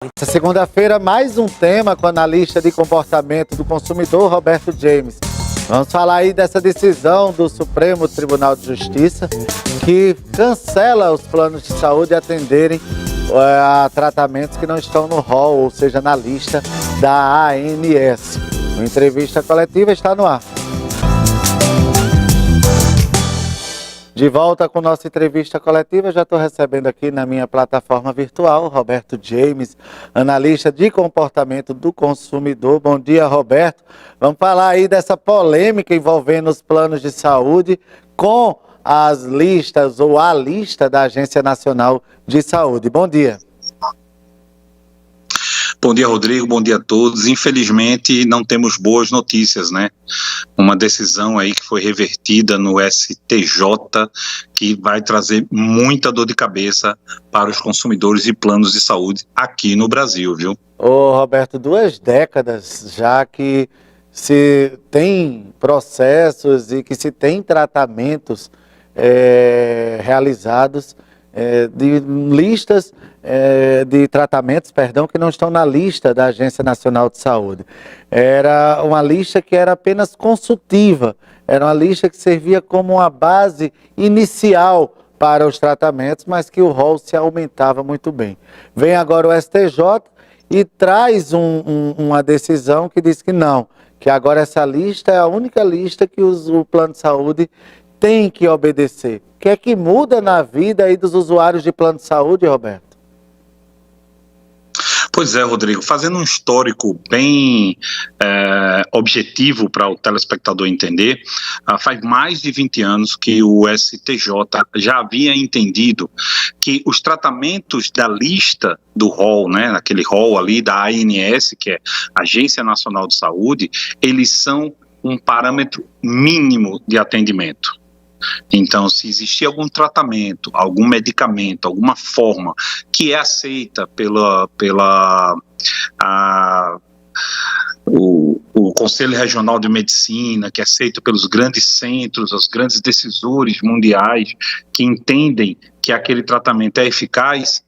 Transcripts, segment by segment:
Essa segunda-feira, mais um tema com o analista de comportamento do consumidor, Roberto James. Vamos falar aí dessa decisão do Supremo Tribunal de Justiça que cancela os planos de saúde atenderem a tratamentos que não estão no rol, ou seja, na lista da ANS. A entrevista coletiva está no ar. De volta com nossa entrevista coletiva, já estou recebendo aqui na minha plataforma virtual Roberto James, analista de comportamento do consumidor. Bom dia, Roberto. Vamos falar aí dessa polêmica envolvendo os planos de saúde com as listas ou a lista da Agência Nacional de Saúde. Bom dia. Bom dia, Rodrigo, bom dia a todos. Infelizmente, não temos boas notícias, né? Uma decisão aí que foi revertida no STJ, que vai trazer muita dor de cabeça para os consumidores de planos de saúde aqui no Brasil, viu? Ô, Roberto, 2 décadas já que se tem processos e que se tem tratamentos realizados de listas de tratamentos, que não estão na lista da Agência Nacional de Saúde. Era uma lista que era apenas consultiva, era uma lista que servia como uma base inicial para os tratamentos, mas que o rol se aumentava muito bem. Vem agora o STJ e traz uma decisão que diz que não, que agora essa lista é a única lista que o plano de saúde tem que obedecer. O que é que muda na vida aí dos usuários de plano de saúde, Roberto? Pois é, Rodrigo, fazendo um histórico bem objetivo para o telespectador entender, faz mais de 20 anos que o STJ já havia entendido que os tratamentos da lista do rol, né, naquele rol ali da ANS, que é Agência Nacional de Saúde, eles são um parâmetro mínimo de atendimento. Então, se existir algum tratamento, algum medicamento, alguma forma que é aceita o Conselho Regional de Medicina, que é aceito pelos grandes centros, os grandes decisores mundiais que entendem que aquele tratamento é eficaz,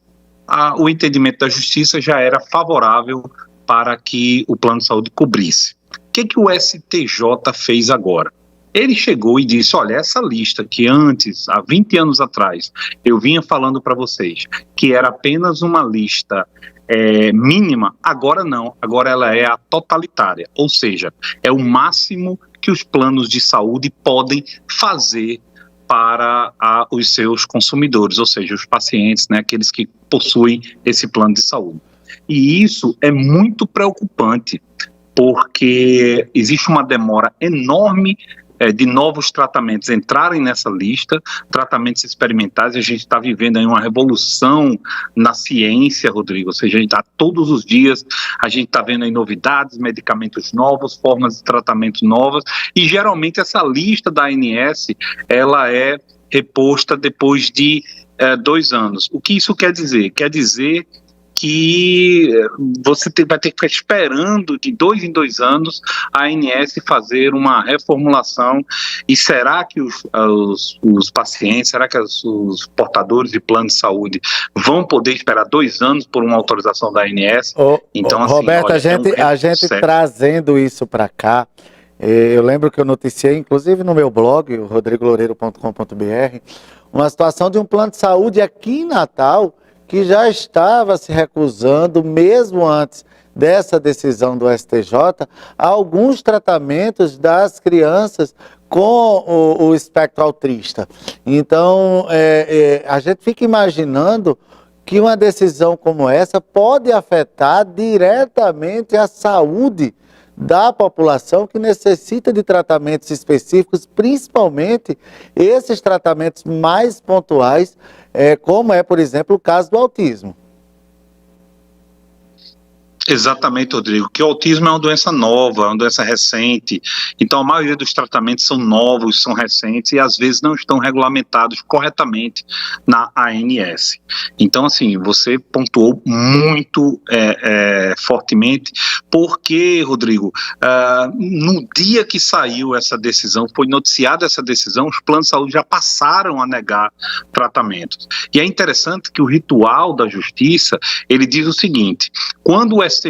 o entendimento da justiça já era favorável para que o plano de saúde cobrisse. O que o STJ fez agora? Ele chegou e disse, olha, essa lista que antes, há 20 anos atrás, eu vinha falando para vocês, que era apenas uma lista mínima, agora não, agora ela é a totalitária, ou seja, é o máximo que os planos de saúde podem fazer para os seus consumidores, ou seja, os pacientes, né, aqueles que possuem esse plano de saúde. E isso é muito preocupante, porque existe uma demora enorme de novos tratamentos entrarem nessa lista, tratamentos experimentais. A gente está vivendo aí uma revolução na ciência, Rodrigo, ou seja, todos os dias a gente está vendo aí novidades, medicamentos novos, formas de tratamento novas, e geralmente essa lista da ANS, ela é reposta depois de 2 anos. O que isso quer dizer? Quer dizer que você vai ter que ficar esperando de 2 em 2 anos a ANS fazer uma reformulação. E será que os pacientes, será que os portadores de plano de saúde vão poder esperar 2 anos por uma autorização da ANS? Então, assim, Roberto, olha, a gente trazendo isso para cá, eu lembro que eu noticiei, inclusive no meu blog, rodrigoloureiro.com.br, uma situação de um plano de saúde aqui em Natal, que já estava se recusando, mesmo antes dessa decisão do STJ, a alguns tratamentos das crianças com o espectro autista. Então, a gente fica imaginando que uma decisão como essa pode afetar diretamente a saúde da população que necessita de tratamentos específicos, principalmente esses tratamentos mais pontuais, como é, por exemplo, o caso do autismo. Exatamente, Rodrigo, que o autismo é uma doença nova, é uma doença recente, então a maioria dos tratamentos são novos, são recentes e às vezes não estão regulamentados corretamente na ANS. Então, assim, você pontuou muito fortemente, porque, Rodrigo, no dia que saiu essa decisão, foi noticiada essa decisão, os planos de saúde já passaram a negar tratamentos. E é interessante que o ritual da justiça, ele diz o seguinte: quando o STJ,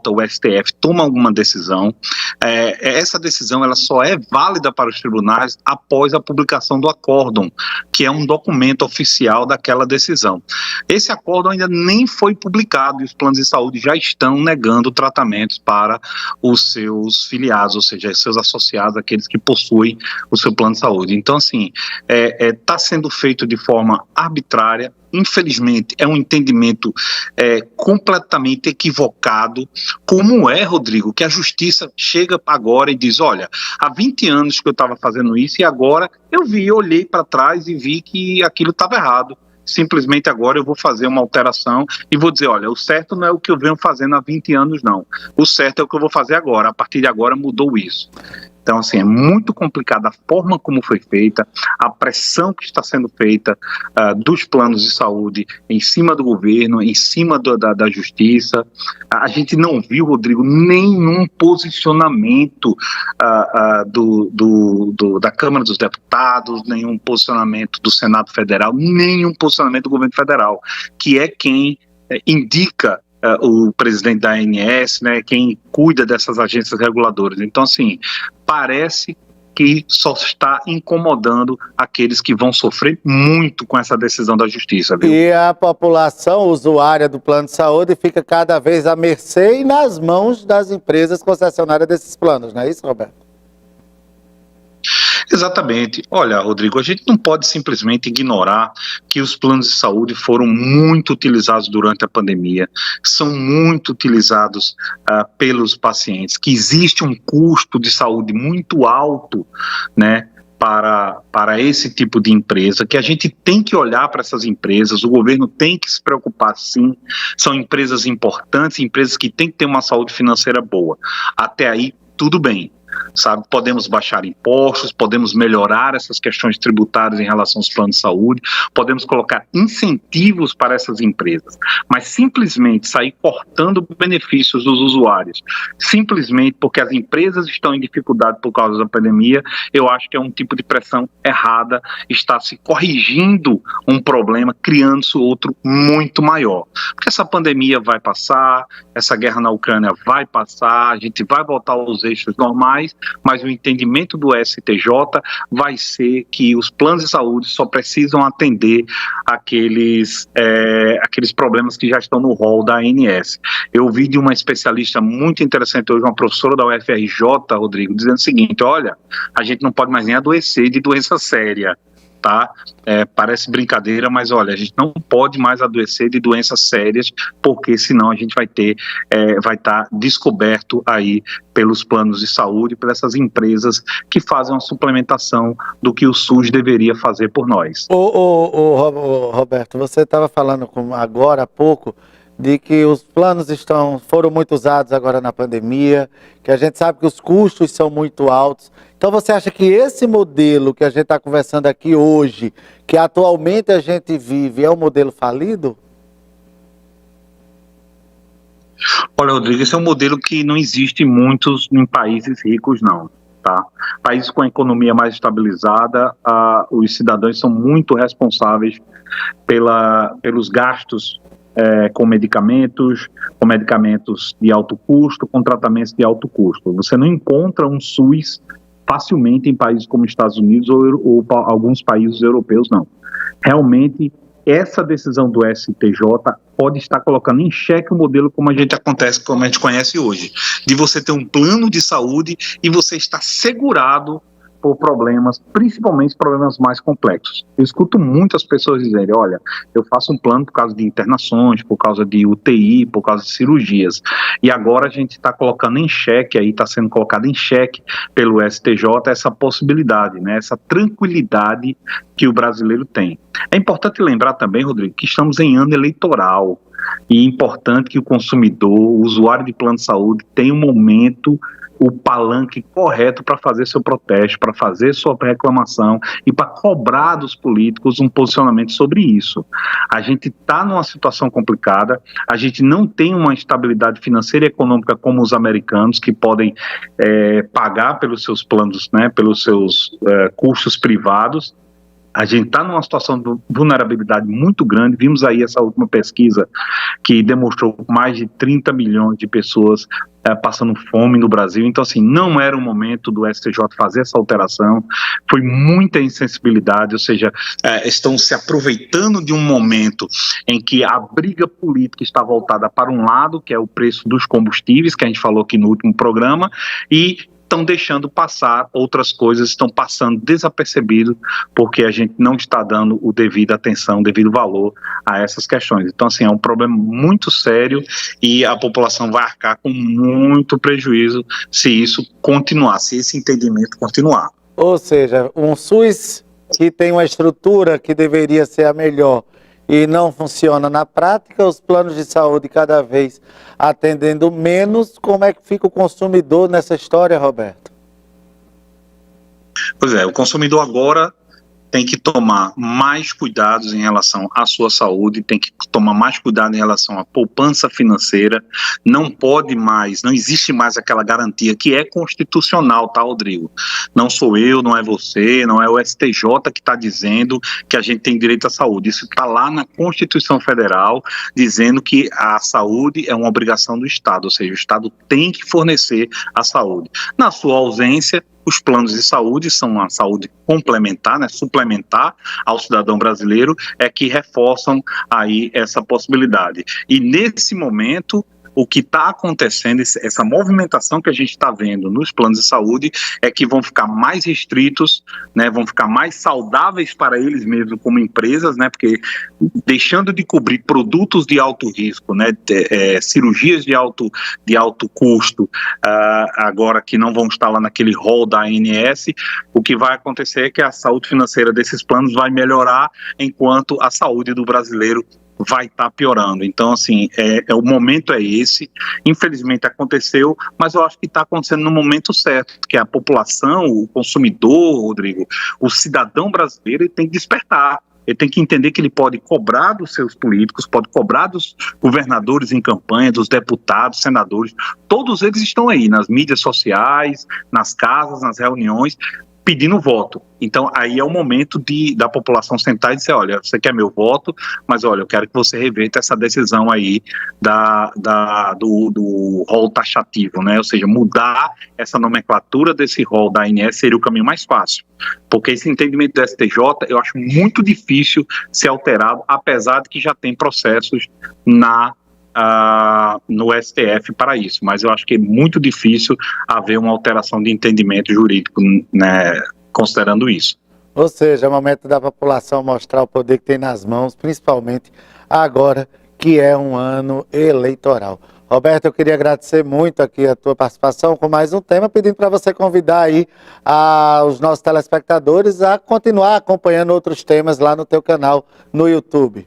o STF toma alguma decisão, essa decisão ela só é válida para os tribunais após a publicação do acórdão, que é um documento oficial daquela decisão. Esse acórdão ainda nem foi publicado e os planos de saúde já estão negando tratamentos para os seus filiados, ou seja, seus associados, aqueles que possuem o seu plano de saúde. Então, assim, está sendo feito de forma arbitrária. Infelizmente, é um entendimento completamente equivocado, como é, Rodrigo, que a justiça chega agora e diz: olha, há 20 anos que eu estava fazendo isso e agora eu olhei para trás e vi que aquilo estava errado. Simplesmente agora eu vou fazer uma alteração e vou dizer: olha, o certo não é o que eu venho fazendo há 20 anos, não. O certo é o que eu vou fazer agora. A partir de agora mudou isso. Então, assim, é muito complicada a forma como foi feita, a pressão que está sendo feita dos planos de saúde em cima do governo, em cima da justiça. A gente não viu, Rodrigo, nenhum posicionamento da Câmara dos Deputados, nenhum posicionamento do Senado Federal, nenhum posicionamento do governo federal, que é quem indica o presidente da ANS, né, quem cuida dessas agências reguladoras. Então, assim, parece que só está incomodando aqueles que vão sofrer muito com essa decisão da justiça, viu? E a população usuária do plano de saúde fica cada vez à mercê e nas mãos das empresas concessionárias desses planos, não é isso, Roberto? Exatamente. Olha, Rodrigo, a gente não pode simplesmente ignorar que os planos de saúde foram muito utilizados durante a pandemia, são muito utilizados pelos pacientes, que existe um custo de saúde muito alto, né, para esse tipo de empresa, que a gente tem que olhar para essas empresas, o governo tem que se preocupar, sim, são empresas importantes, empresas que têm que ter uma saúde financeira boa. Até aí, tudo bem. Sabe, podemos baixar impostos, podemos melhorar essas questões tributárias em relação aos planos de saúde, podemos colocar incentivos para essas empresas, mas simplesmente sair cortando benefícios dos usuários, simplesmente porque as empresas estão em dificuldade por causa da pandemia, eu acho que é um tipo de pressão errada, está se corrigindo um problema, criando-se outro muito maior, porque essa pandemia vai passar, essa guerra na Ucrânia vai passar, a gente vai voltar aos eixos normais, mas o entendimento do STJ vai ser que os planos de saúde só precisam atender aqueles problemas que já estão no rol da ANS. Eu ouvi de uma especialista muito interessante hoje, uma professora da UFRJ, Rodrigo, dizendo o seguinte: olha, a gente não pode mais nem adoecer de doença séria. Tá? Parece brincadeira, mas olha, a gente não pode mais adoecer de doenças sérias, porque senão a gente vai estar descoberto aí pelos planos de saúde, por essas empresas que fazem uma suplementação do que o SUS deveria fazer por nós. Roberto, você estava falando agora há pouco de que os planos foram muito usados agora na pandemia, que a gente sabe que os custos são muito altos. Então você acha que esse modelo que a gente está conversando aqui hoje, que atualmente a gente vive, é um modelo falido? Olha, Rodrigo, esse é um modelo que não existe muitos em países ricos, não. Tá? Países com a economia mais estabilizada, os cidadãos são muito responsáveis pelos gastos com medicamentos de alto custo, com tratamentos de alto custo. Você não encontra um SUS facilmente em países como Estados Unidos ou alguns países europeus, não. Realmente, essa decisão do STJ pode estar colocando em xeque o modelo como a gente conhece hoje, de você ter um plano de saúde e você estar segurado por problemas, principalmente problemas mais complexos. Eu escuto muitas pessoas dizerem: olha, eu faço um plano por causa de internações, por causa de UTI, por causa de cirurgias. E agora a gente está colocando em xeque, aí está sendo colocado em xeque pelo STJ essa possibilidade, né, essa tranquilidade que o brasileiro tem. É importante lembrar também, Rodrigo, que estamos em ano eleitoral. e é importante que o consumidor, o usuário de plano de saúde, tenha um momento, o palanque correto para fazer seu protesto, para fazer sua reclamação e para cobrar dos políticos um posicionamento sobre isso. A gente está numa situação complicada, a gente não tem uma estabilidade financeira e econômica como os americanos, que podem pagar pelos seus planos, né, pelos seus custos privados. A gente está numa situação de vulnerabilidade muito grande. Vimos aí essa última pesquisa que demonstrou mais de 30 milhões de pessoas passando fome no Brasil. Então, assim, não era o momento do STJ fazer essa alteração. Foi muita insensibilidade, ou seja, estão se aproveitando de um momento em que a briga política está voltada para um lado, que é o preço dos combustíveis, que a gente falou aqui no último programa, e estão deixando passar outras coisas, estão passando desapercebido, porque a gente não está dando o devido atenção, o devido valor a essas questões. Então, assim, é um problema muito sério e a população vai arcar com muito prejuízo se isso continuar, se esse entendimento continuar. Ou seja, um SUS que tem uma estrutura que deveria ser a melhor e não funciona na prática, os planos de saúde cada vez atendendo menos. Como é que fica o consumidor nessa história, Roberto? Pois é, o consumidor agora tem que tomar mais cuidados em relação à sua saúde, tem que tomar mais cuidado em relação à poupança financeira. Não pode mais, não existe mais aquela garantia que é constitucional, tá, Rodrigo? Não sou eu, não é você, não é o STJ que está dizendo que a gente tem direito à saúde. Isso está lá na Constituição Federal, dizendo que a saúde é uma obrigação do Estado, ou seja, o Estado tem que fornecer a saúde. Na sua ausência, os planos de saúde são uma saúde complementar, né, suplementar ao cidadão brasileiro, que reforçam aí essa possibilidade. E nesse momento, o que está acontecendo, essa movimentação que a gente está vendo nos planos de saúde é que vão ficar mais restritos, né, vão ficar mais saudáveis para eles mesmos como empresas, né, porque deixando de cobrir produtos de alto risco, né, cirurgias de alto custo, agora que não vão estar lá naquele rol da ANS, o que vai acontecer é que a saúde financeira desses planos vai melhorar, enquanto a saúde do brasileiro vai estar piorando. Então, assim, o momento é esse. Infelizmente aconteceu, mas eu acho que está acontecendo no momento certo, que a população, o consumidor, Rodrigo, o cidadão brasileiro, ele tem que despertar. Ele tem que entender que ele pode cobrar dos seus políticos, pode cobrar dos governadores em campanha, dos deputados, senadores. Todos eles estão aí nas mídias sociais, nas casas, nas reuniões, pedindo voto. Então, aí é o momento da população sentar e dizer, olha, você quer meu voto, mas olha, eu quero que você reverta essa decisão aí do rol taxativo, né? Ou seja, mudar essa nomenclatura desse rol da ANS seria o caminho mais fácil. Porque esse entendimento do STJ, eu acho muito difícil ser alterado, apesar de que já tem processos no STF para isso, mas eu acho que é muito difícil haver uma alteração de entendimento jurídico, né, considerando isso. Ou seja, é o momento da população mostrar o poder que tem nas mãos, principalmente agora que é um ano eleitoral. Roberto, eu queria agradecer muito aqui a tua participação com mais um tema, pedindo para você convidar aí os nossos telespectadores a continuar acompanhando outros temas lá no teu canal no YouTube.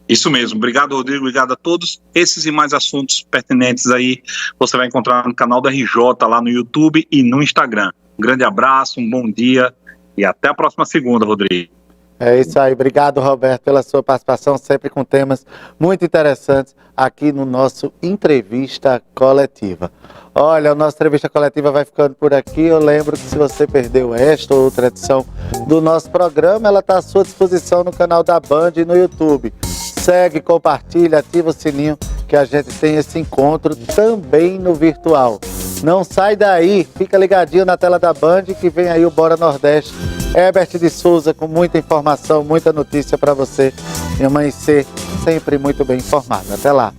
Isso mesmo. Obrigado, Rodrigo. Obrigado a todos. Esses e mais assuntos pertinentes aí você vai encontrar no canal da RJ, lá no YouTube e no Instagram. Um grande abraço, um bom dia e até a próxima segunda, Rodrigo. É isso aí. Obrigado, Roberto, pela sua participação, sempre com temas muito interessantes aqui no nosso Entrevista Coletiva. Olha, a nossa Entrevista Coletiva vai ficando por aqui. Eu lembro que se você perdeu esta ou outra edição do nosso programa, ela está à sua disposição no canal da Band e no YouTube. Segue, compartilha, ativa o sininho que a gente tem esse encontro também no virtual. Não sai daí, fica ligadinho na tela da Band que vem aí o Bora Nordeste. Herbert de Souza com muita informação, muita notícia para você e amanhecer sempre muito bem informado. Até lá.